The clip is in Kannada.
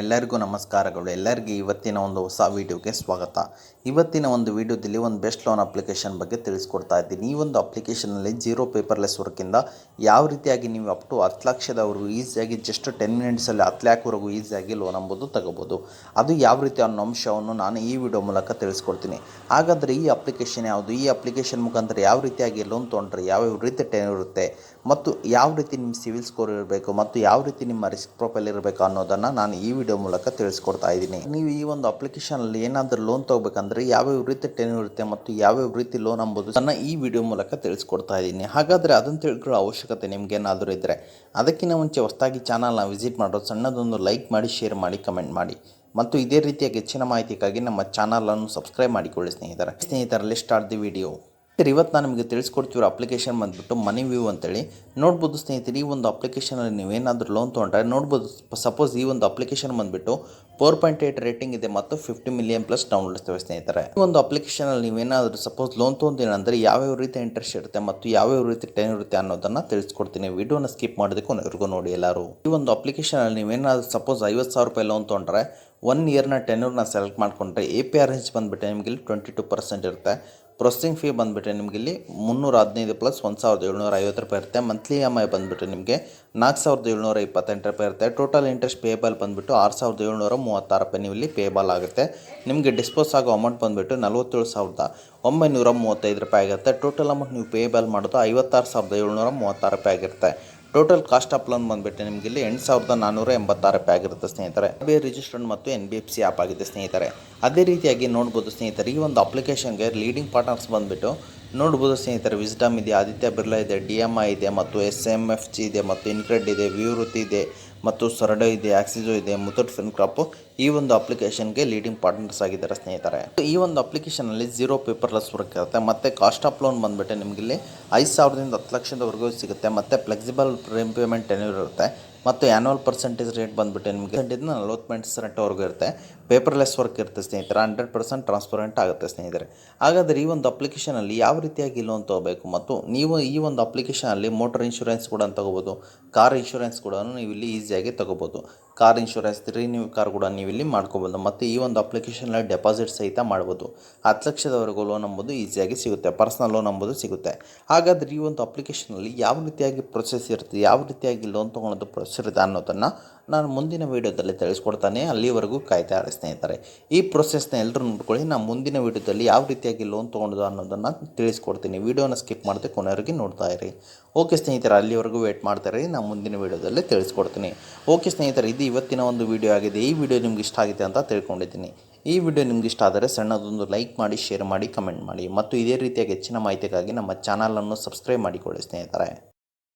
ಎಲ್ಲರಿಗೂ ನಮಸ್ಕಾರಗಳು. ಎಲ್ಲರಿಗೂ ಇವತ್ತಿನ ಒಂದು ಹೊಸ ವೀಡಿಯೋಗೆ ಸ್ವಾಗತ. ಇವತ್ತಿನ ಒಂದು ವೀಡಿಯೋದಲ್ಲಿ ಒಂದು ಬೆಸ್ಟ್ ಲೋನ್ ಅಪ್ಲಿಕೇಶನ್ ಬಗ್ಗೆ ತಿಳಿಸ್ಕೊಡ್ತಾ ಇದ್ದೀನಿ. ಈ ಒಂದು ಅಪ್ಲಿಕೇಶನಲ್ಲಿ ಜೀರೋ ಪೇಪರ್ಲೆಸ್ ವರ್ಕಿಂದ ಯಾವ ರೀತಿಯಾಗಿ ನೀವು ಅಪ್ ಟು 10 ಲಕ್ಷದವರೆಗೂ ಈಸಿಯಾಗಿ ಜಸ್ಟ್ 10 ಮಿನಿಟ್ಸಲ್ಲಿ 10 ಲ್ಯಾಕ್ವರೆಗೂ ಈಸಿಯಾಗಿ ಲೋನ್ ಅಂಬೋದು ತಗೋಬೋದು. ಅದು ಯಾವ ರೀತಿ ಅನ್ನೋ ಅಂಶವನ್ನು ನಾನು ಈ ವಿಡಿಯೋ ಮೂಲಕ ತಿಳಿಸ್ಕೊಡ್ತೀನಿ. ಹಾಗಾದರೆ ಈ ಅಪ್ಲಿಕೇಶನ್ ಯಾವುದು, ಈ ಅಪ್ಲಿಕೇಶನ್ ಮುಖಾಂತರ ಯಾವ ರೀತಿಯಾಗಿ ಲೋನ್ ತೊಗೊಂಡ್ರೆ ಯಾವ ರೀತಿ ಟೈಮ್ ಇರುತ್ತೆ ಮತ್ತು ಯಾವ ರೀತಿ ನಿಮ್ಮ ಸಿವಿಲ್ ಸ್ಕೋರ್ ಇರಬೇಕು ಮತ್ತು ಯಾವ ರೀತಿ ನಿಮ್ಮ ರಿಸ್ಕ್ ಪ್ರೊಫೈಲ್ ಇರಬೇಕು ಅನ್ನೋದನ್ನು ನಾನು ಈ ವಿಡಿಯೋ ಮೂಲಕ ತಿಳಿಸ್ಕೊಡ್ತಾ ಇದ್ದೀನಿ. ನೀವು ಈ ಒಂದು ಅಪ್ಲಿಕೇಶನಲ್ಲಿ ಏನಾದರೂ ಲೋನ್ ತೊಗೋಬೇಕಂದ್ರೆ ಯಾವ್ಯಾವ ರೀತಿ ಟೆನ್ ಇರುತ್ತೆ ಮತ್ತು ಯಾವ್ಯಾವ ರೀತಿ ಲೋನ್ ಅಂಬೋದು ನನ್ನ ಈ ವಿಡಿಯೋ ಮೂಲಕ ತಿಳಿಸ್ಕೊಡ್ತಾ ಇದ್ದೀನಿ. ಹಾಗಾದರೆ ಅದನ್ನು ತಿಳ್ಕೊಳ್ಳೋ ಅವಶ್ಯಕತೆ ನಿಮಗೇನಾದರೂ ಇದ್ದರೆ ಅದಕ್ಕಿಂತ ಮುಂಚೆ ಹೊಸದಾಗಿ ಚಾನಲ್ನ ವಿಸಿಟ್ ಮಾಡೋದು, ಸಣ್ಣದೊಂದು ಲೈಕ್ ಮಾಡಿ, ಶೇರ್ ಮಾಡಿ, ಕಮೆಂಟ್ ಮಾಡಿ ಮತ್ತು ಇದೇ ರೀತಿಯ ಹೆಚ್ಚಿನ ಮಾಹಿತಿಗಾಗಿ ನಮ್ಮ ಚಾನಲನ್ನು ಸಬ್ಸ್ಕ್ರೈಬ್ ಮಾಡಿಕೊಳ್ಳಿ ಸ್ನೇಹಿತರಲ್ಲಿ. Start the video. ಇವತ್ತು ನಾನು ನಿಮಗೆ ತಿಳಿಸ್ಕೊಡ್ತೀವಿ ಅಪ್ಲಿಕೇಶನ್ ಬಂದುಬಿಟ್ಟು ಮನಿ ವ್ಯೂ ಅಂತೇಳಿ. ನೋಡ್ಬೋದು ಸ್ನೇಹಿತರೆ, ಈ ಒಂದು ಅಪ್ಲಿಕೇಶನಲ್ಲಿ ನೀವೇನಾದರೂ ಲೋನ್ ತೊಗೊಂಡ್ರೆ ನೋಡ್ಬೋದು. ಸಪೋಸ್ ಈ ಒಂದು ಅಪ್ಲಿಕೇಶನ್ ಬಂದುಬಿಟ್ಟು 4.8 ರೇಟಿಂಗ್ ಇದೆ ಮತ್ತು 50 ಮಿಲಿಯನ್ ಪ್ಲಸ್ ಡೌನ್ಲೋಡ್ಸ್ತೇವೆ ಸ್ನೇಹಿತರೆ. ಈ ಒಂದು ಅಪ್ಲಿಕೇಶನಲ್ಲಿ ನೀವೇನಾದರೂ ಸಪೋಸ್ ಲೋನ್ ತೊಗೊಂತೀನಂದರೆ ಯಾವ್ಯಾವ ರೀತಿ ಇಂಟ್ರೆಸ್ಟ್ ಇರುತ್ತೆ ಮತ್ತು ಯಾವ್ಯಾವ ರೀತಿ ಟೈಮ್ ಇರುತ್ತೆ ಅನ್ನೋದನ್ನು ತಿಳಿಸ್ಕೊಡ್ತೀನಿ. ವಿಡಿಯೋನ ಸ್ಕಿಪ್ ಮಾಡೋದಕ್ಕೆ ಕೊನೆವರೆಗೂ ನೋಡಿ ಎಲ್ಲರೂ. ಈ ಒಂದು ಅಪ್ಲಿಕೇಶನಲ್ಲಿ ನೀವೇನಾದರೂ ಸಪೋಸ್ 50,000 ರೂಪಾಯಿ ಲೋನ್ ತೊಗೊಂಡ್ರೆ 1 ಇಯರ್ನ ಟೆನ್ಯೂರ್ನ ಸೆಲೆಕ್ಟ್ ಮಾಡಿಕೊಂಡ್ರೆ APR ಬಂದುಬಿಟ್ಟು ನಿಮಗೆ ಇಲ್ಲಿ 22% ಇರುತ್ತೆ. ಪ್ರೊಸೆಸಿಂಗ್ ಫೀ ಬಂದುಬಿಟ್ಟು ನಿಮಗೆ ಇಲ್ಲಿ 315 ಪ್ಲಸ್ 1,750 ರೂಪಾಯಿ ಇರುತ್ತೆ. ಮಂತ್ಲಿ EMI ಬಂದುಬಿಟ್ಟು ನಿಮಗೆ 4,728 ರೂಪಾಯಿ ಇರುತ್ತೆ. ಟೋಟಲ್ ಇಂಟ್ರೆಸ್ಟ್ ಪೇಬಲ್ ಬಂದುಬಿಟ್ಟು 6,736 ರೂಪಾಯಿ ನೀವು ಇಲ್ಲಿ ಪೇಬಲ್ ಆಗುತ್ತೆ. ನಿಮಗೆ ಡಿಸ್ಪೋಸ್ ಆಗೋ ಅಮೌಂಟ್ ಬಂದುಬಿಟ್ಟು 47,935 ರೂಪಾಯಿ ಆಗುತ್ತೆ. ಟೋಟಲ್ ಅಮೌಂಟ್ ನೀವು ಪೇಬಲ್ ಮಾಡೋದು 56,736 ರೂಪಾಯಿ ಆಗಿರುತ್ತೆ. ಟೋಟಲ್ ಕಾಸ್ಟ್ ಆಫ್ ಲೋನ್ ಬಂದುಬಿಟ್ಟು ನಿಮಗೆ ಇಲ್ಲಿ 8,486 ರೂಪಾಯಿ ಆಗಿರುತ್ತೆ ಸ್ನೇಹಿತರೆ. RBI ರಿಜಿಸ್ಟರ್ಡ್ ಮತ್ತು NBFC ಆ್ಯಪ್ ಆಗಿದೆ ಸ್ನೇಹಿತರೆ. ಅದೇ ರೀತಿಯಾಗಿ ನೋಡ್ಬೋದು ಸ್ನೇಹಿತರೆ, ಈ ಒಂದು ಅಪ್ಲಿಕೇಶನ್ಗೆ ಲೀಡಿಂಗ್ ಪಾರ್ಟ್ನರ್ಸ್ ಬಂದುಬಿಟ್ಟು ನೋಡ್ಬೋದು ಸ್ನೇಹಿತರೆ, ವಿಸ್ಡಮ್ ಇದೆ, ಆದಿತ್ಯ ಬಿರ್ಲಾ ಇದೆ, DMI ಇದೆ ಮತ್ತು SMFG ಇದೆ ಮತ್ತು ಇನ್ಕ್ರೆಡ್ ಇದೆ, ವಿವೃತಿ ಇದೆ ಮತ್ತು ಸರಡೋ ಇದೆ, ಆಕ್ಸಿಜೋ ಇದೆ, ಮುಥೂಟ್ ಫಿನ್ಕಾರ್ಪ್ ಈ ಒಂದು ಅಪ್ಲಿಕೇಶನ್ಗೆ ಲೀಡಿಂಗ್ ಪಾರ್ಟ್ನರ್ಸ್ ಆಗಿದ್ದಾರೆ ಸ್ನೇಹಿತರೆ. ಈ ಒಂದು ಅಪ್ಲಿಕೇಶನಲ್ಲಿ ಜೀರೋ ಪೇಪರ್ಲೆಸ್ ವರ್ಕ್ ಇರುತ್ತೆ ಮತ್ತು ಕಾಸ್ಟ್ ಆಫ್ ಲೋನ್ ಬಂದುಬಿಟ್ಟು ನಿಮಗೆ ಇಲ್ಲಿ 5,000ದಿಂದ 10 ಲಕ್ಷದವರೆಗೂ ಸಿಗುತ್ತೆ ಮತ್ತು ಫ್ಲೆಕ್ಸಿಬಲ್ ಪೇಮೆಂಟ್ ಟೆನ್ಯೂರ್ ಇರುತ್ತೆ ಮತ್ತು ಆ್ಯನ್ಯುವಲ್ ಪರ್ಸೆಂಟೇಜ್ ರೇಟ್ ಬಂದುಬಿಟ್ಟು ನಿಮಗೆ 40% ಇರುತ್ತೆ. ಪೇಪರ್ಲೆಸ್ ವರ್ಕ್ ಇರುತ್ತೆ ಸ್ನೇಹಿತರೆ. 100% ಟ್ರಾನ್ಸ್ಪರೆಂಟ್ ಆಗುತ್ತೆ ಸ್ನೇಹಿತರೆ. ಹಾಗಾದರೆ ಈ ಒಂದು ಅಪ್ಲಿಕೇಶನಲ್ಲಿ ಯಾವ ರೀತಿಯಾಗಿ ಲೋನ್ ತೊಗೋಬೇಕು ಮತ್ತು ನೀವು ಈ ಒಂದು ಅಪ್ಲಿಕೇಶನಲ್ಲಿ ಮೋಟರ್ ಇನ್ಶೂರೆನ್ಸ್ ಕೂಡ ತೊಗೋಬೋದು, ಕಾರ್ ಇನ್ಶೂರೆನ್ಸ್ ಕೂಡ ನೀವು ಇಲ್ಲಿ ಈಸಿಯಾಗಿ ತೊಗೋಬೋದು. ಕಾರ್ ಇನ್ಶೂರೆನ್ಸ್ ರಿನ್ಯೂ ಕಾರ್ ಕೂಡ ನೀವು ಇಲ್ಲಿ ಮಾಡ್ಕೋಬೋದು ಮತ್ತು ಈ ಒಂದು ಅಪ್ಲಿಕೇಶನಲ್ಲಿ ಡೆಪಾಸಿಟ್ ಸಹಿತ ಮಾಡ್ಬೋದು. 10 ಲಕ್ಷದವರೆಗೂ ಲೋನ್ ಅಂಬೋದು ಈಸಿಯಾಗಿ ಸಿಗುತ್ತೆ, ಪರ್ಸನಲ್ ಲೋನ್ ಅಂಬೋದು ಸಿಗುತ್ತೆ. ಹಾಗಾದರೆ ಈ ಒಂದು ಅಪ್ಲಿಕೇಶನಲ್ಲಿ ಯಾವ ರೀತಿಯಾಗಿ ಪ್ರೊಸೆಸ್ ಇರುತ್ತೆ, ಯಾವ ರೀತಿಯಾಗಿ ಲೋನ್ ತೊಗೊಳೋದು ಪ್ರೊಸೆಸ್ ಇರುತ್ತೆ ಅನ್ನೋದನ್ನು ನಾನು ಮುಂದಿನ ವೀಡಿಯೋದಲ್ಲಿ ತಿಳಿಸ್ಕೊಡ್ತಾನೆ. ಅಲ್ಲಿವರೆಗೂ ಕಾಯ್ತಾ ಇರಿ ಸ್ನೇಹಿತರೆ. ಈ ಪ್ರೊಸೆಸ್ನ ಎಲ್ಲರೂ ನೋಡ್ಕೊಳ್ಳಿ. ನಾನು ಮುಂದಿನ ವೀಡಿಯೋದಲ್ಲಿ ಯಾವ ರೀತಿಯಾಗಿ ಲೋನ್ ತೊಗೊಳೋದು ಅನ್ನೋದನ್ನು ತಿಳಿಸ್ಕೊಡ್ತೀನಿ. ವೀಡಿಯೋನ ಸ್ಕಿಪ್ ಮಾಡದೆ ಕೊನೆಯವರೆಗೆ ನೋಡ್ತಾ ಇರಿ. ಓಕೆ ಸ್ನೇಹಿತರೆ, ಅಲ್ಲಿವರೆಗೂ ವೇಟ್ ಮಾಡ್ತಾರೆ. ನಾನು ಮುಂದಿನ ವೀಡಿಯೋದಲ್ಲಿ ತಿಳಿಸ್ಕೊಡ್ತೀನಿ. ಓಕೆ ಸ್ನೇಹಿತರೆ, ಇದು ಇವತ್ತಿನ ಒಂದು ವೀಡಿಯೋ ಆಗಿದೆ. ಈ ವಿಡಿಯೋ ನಿಮ್ಗೆ ಇಷ್ಟ ಆಗಿದೆ ಅಂತ ತಿಳ್ಕೊಂಡಿದ್ದೀನಿ. ಈ ವಿಡಿಯೋ ನಿಮ್ಗೆ ಇಷ್ಟ ಆದರೆ ಸಣ್ಣದೊಂದು ಲೈಕ್ ಮಾಡಿ, ಶೇರ್ ಮಾಡಿ, ಕಮೆಂಟ್ ಮಾಡಿ ಮತ್ತು ಇದೇ ರೀತಿಯಾಗಿ ಹೆಚ್ಚಿನ ಮಾಹಿತಿಗಾಗಿ ನಮ್ಮ ಚಾನಲನ್ನು ಸಬ್ಸ್ಕ್ರೈಬ್ ಮಾಡಿಕೊಳ್ಳಿ ಸ್ನೇಹಿತರೆ.